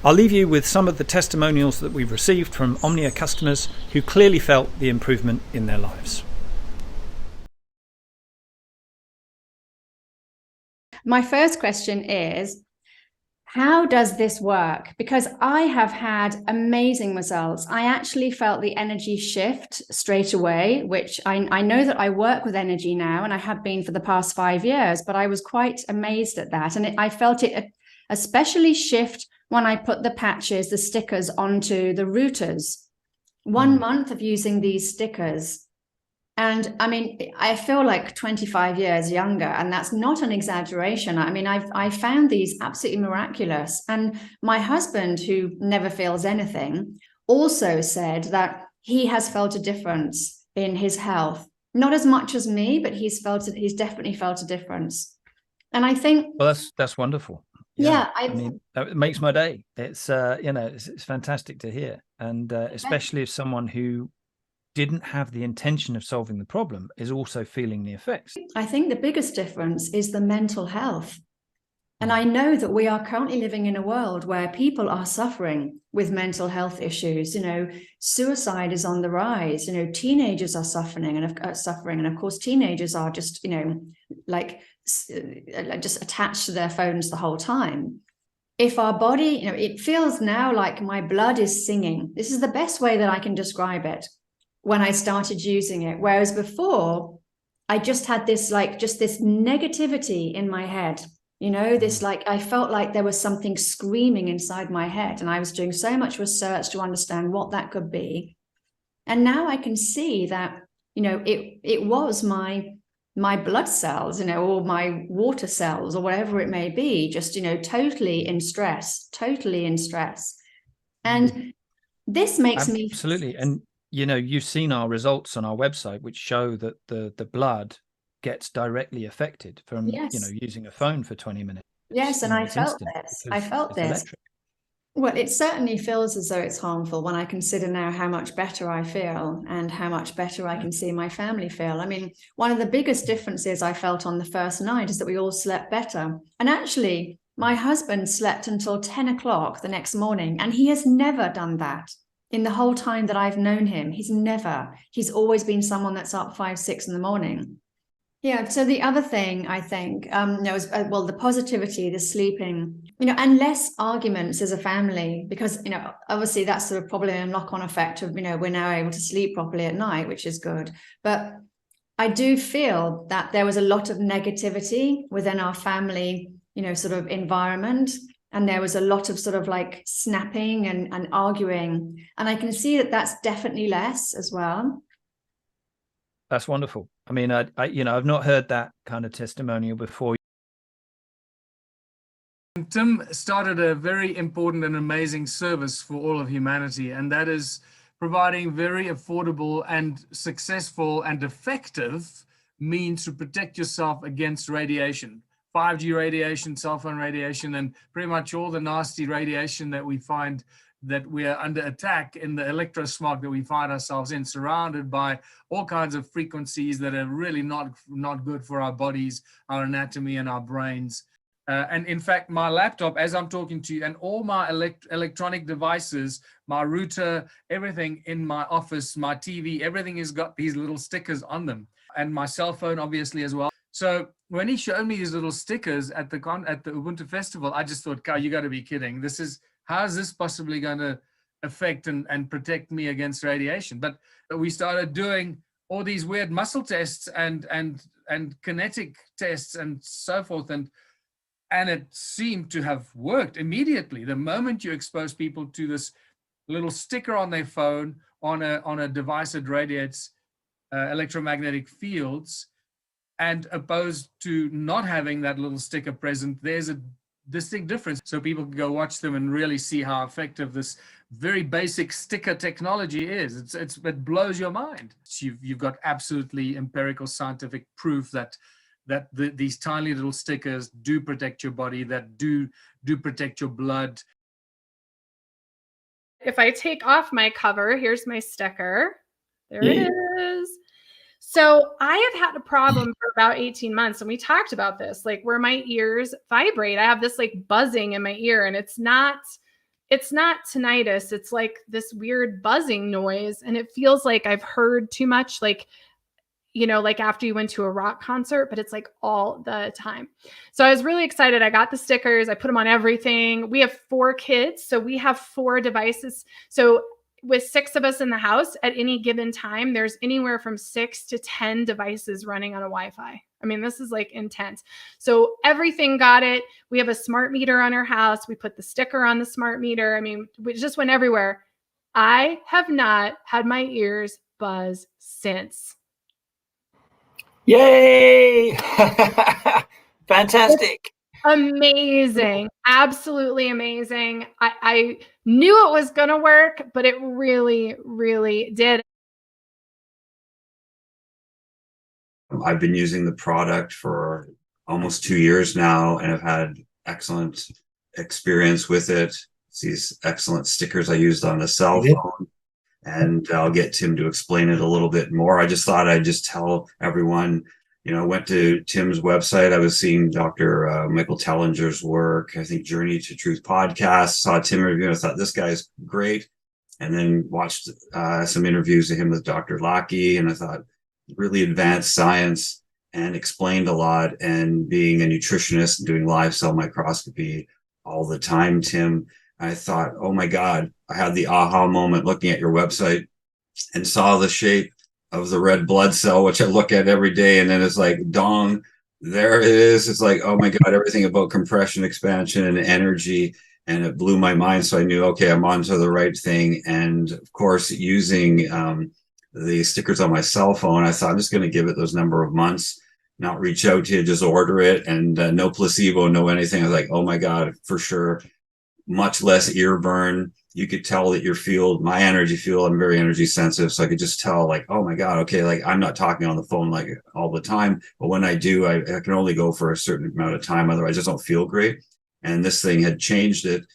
I'll leave you with some of the testimonials that we've received from Omnia customers who clearly felt the improvement in their lives. My first question is, how does this work? Because I have had amazing results. I actually felt the energy shift straight away, which I know that I work with energy now, and I have been for the past 5 years, but I was quite amazed at that. And I felt it especially shift when I put the patches, the stickers onto the routers. 1 month of using these stickers. And I mean, I feel like 25 years younger, and that's not an exaggeration. I mean, I found these absolutely miraculous. And my husband, who never feels anything, also said that he has felt a difference in his health. Not as much as me, but he's definitely felt a difference. And I think, well, that's wonderful. Yeah, I mean, it makes my day. It's it's fantastic to hear, and especially if someone who didn't have the intention of solving the problem is also feeling the effects. I think the biggest difference is the mental health. And I know that we are currently living in a world where people are suffering with mental health issues. You know, suicide is on the rise. You know, teenagers are suffering, and of course, teenagers are just, like just attached to their phones the whole time. If our body, it feels now like my blood is singing. This is the best way that I can describe it. When I started using it, whereas before I just had this this negativity in my head, this I felt like there was something screaming inside my head, and I was doing so much research to understand what that could be. And now I can see that it was my blood cells, or my water cells, or whatever it may be, just totally in stress. And this makes me absolutely. And you've seen our results on our website, which show that the blood gets directly affected from using a phone for 20 minutes. Yes, and I felt this. Electric. Well, it certainly feels as though it's harmful when I consider now how much better I feel and how much better I can see my family feel. I mean, one of the biggest differences I felt on the first night is that we all slept better. And actually, my husband slept until 10 o'clock the next morning, and he has never done that. In the whole time that I've known him, he's always been someone that's up 5, 6 in the morning. Yeah. So the other thing I think, is, the positivity, the sleeping, and less arguments as a family, because, obviously that's sort of probably a knock-on effect of, we're now able to sleep properly at night, which is good. But I do feel that there was a lot of negativity within our family, sort of environment. And there was a lot of sort of like snapping and arguing. And I can see that that's definitely less as well. That's wonderful. I mean, I've not heard that kind of testimonial before. Tim started a very important and amazing service for all of humanity, and that is providing very affordable and successful and effective means to protect yourself against radiation. 5G radiation, cell phone radiation, and pretty much all the nasty radiation that we find that we are under attack in the electrosmog that we find ourselves in, surrounded by all kinds of frequencies that are really not good for our bodies, our anatomy, and our brains. And in fact, my laptop, as I'm talking to you, and all my electronic devices, my router, everything in my office, my TV, everything has got these little stickers on them, and my cell phone obviously as well. So when he showed me these little stickers at the Ubuntu Festival, I just thought, God, you got to be kidding. How is this possibly going to affect and protect me against radiation? But we started doing all these weird muscle tests and kinetic tests and so forth, and it seemed to have worked immediately. The moment you expose people to this little sticker on their phone on a device that radiates electromagnetic fields, and opposed to not having that little sticker present, there's a distinct difference. So people can go watch them and really see how effective this very basic sticker technology is. It blows your mind. You've got absolutely empirical scientific proof that these tiny little stickers do protect your body, that do protect your blood. If I take off my cover, here's my sticker. There it is. So I have had a problem for about 18 months, and we talked about this, like where my ears vibrate. I have this like buzzing in my ear, and it's not it's not tinnitus. It's like this weird buzzing noise. And it feels like I've heard too much, like, like after you went to a rock concert, but it's like all the time. So I was really excited. I got the stickers. I put them on everything. We have 4 kids. So we have 4 devices. So with 6 of us in the house at any given time, there's anywhere from 6 to 10 devices running on a Wi-Fi. I mean, this is like intense. So everything got it. We have a smart meter on our house. We put the sticker on the smart meter. I mean, we just went everywhere. I have not had my ears buzz since. Yay! Fantastic. Amazing. Absolutely amazing. I knew it was going to work, but it really, really did. I've been using the product for almost 2 years now, and I've had excellent experience with it. It's these excellent stickers I used on the cell phone, and I'll get Tim to explain it a little bit more. I just thought I'd just tell everyone, I went to Tim's website. I was seeing Dr. Michael Tellinger's work. I think Journey to Truth podcast, saw Tim review. I thought this guy's great. And then watched some interviews of him with Dr. Lackey. And I thought really advanced science, and explained a lot. And being a nutritionist and doing live cell microscopy all the time, Tim, I thought, oh my God, I had the aha moment looking at your website and saw the shape of the red blood cell, which I look at every day. And then it's like, dong, there it is. It's like, oh my God, everything about compression, expansion, and energy. And it blew my mind. So I knew, okay, I'm onto the right thing. And of course, using the stickers on my cell phone, I thought I'm just going to give it those number of months, not reach out to you, just order it, and no placebo, no anything. I was like, oh my God, for sure. Much less ear burn. You could tell that my energy field, I'm very energy sensitive. So I could just tell, like, oh my God, okay, like I'm not talking on the phone like all the time, but when I do, I can only go for a certain amount of time. Otherwise I just don't feel great. And this thing had changed it.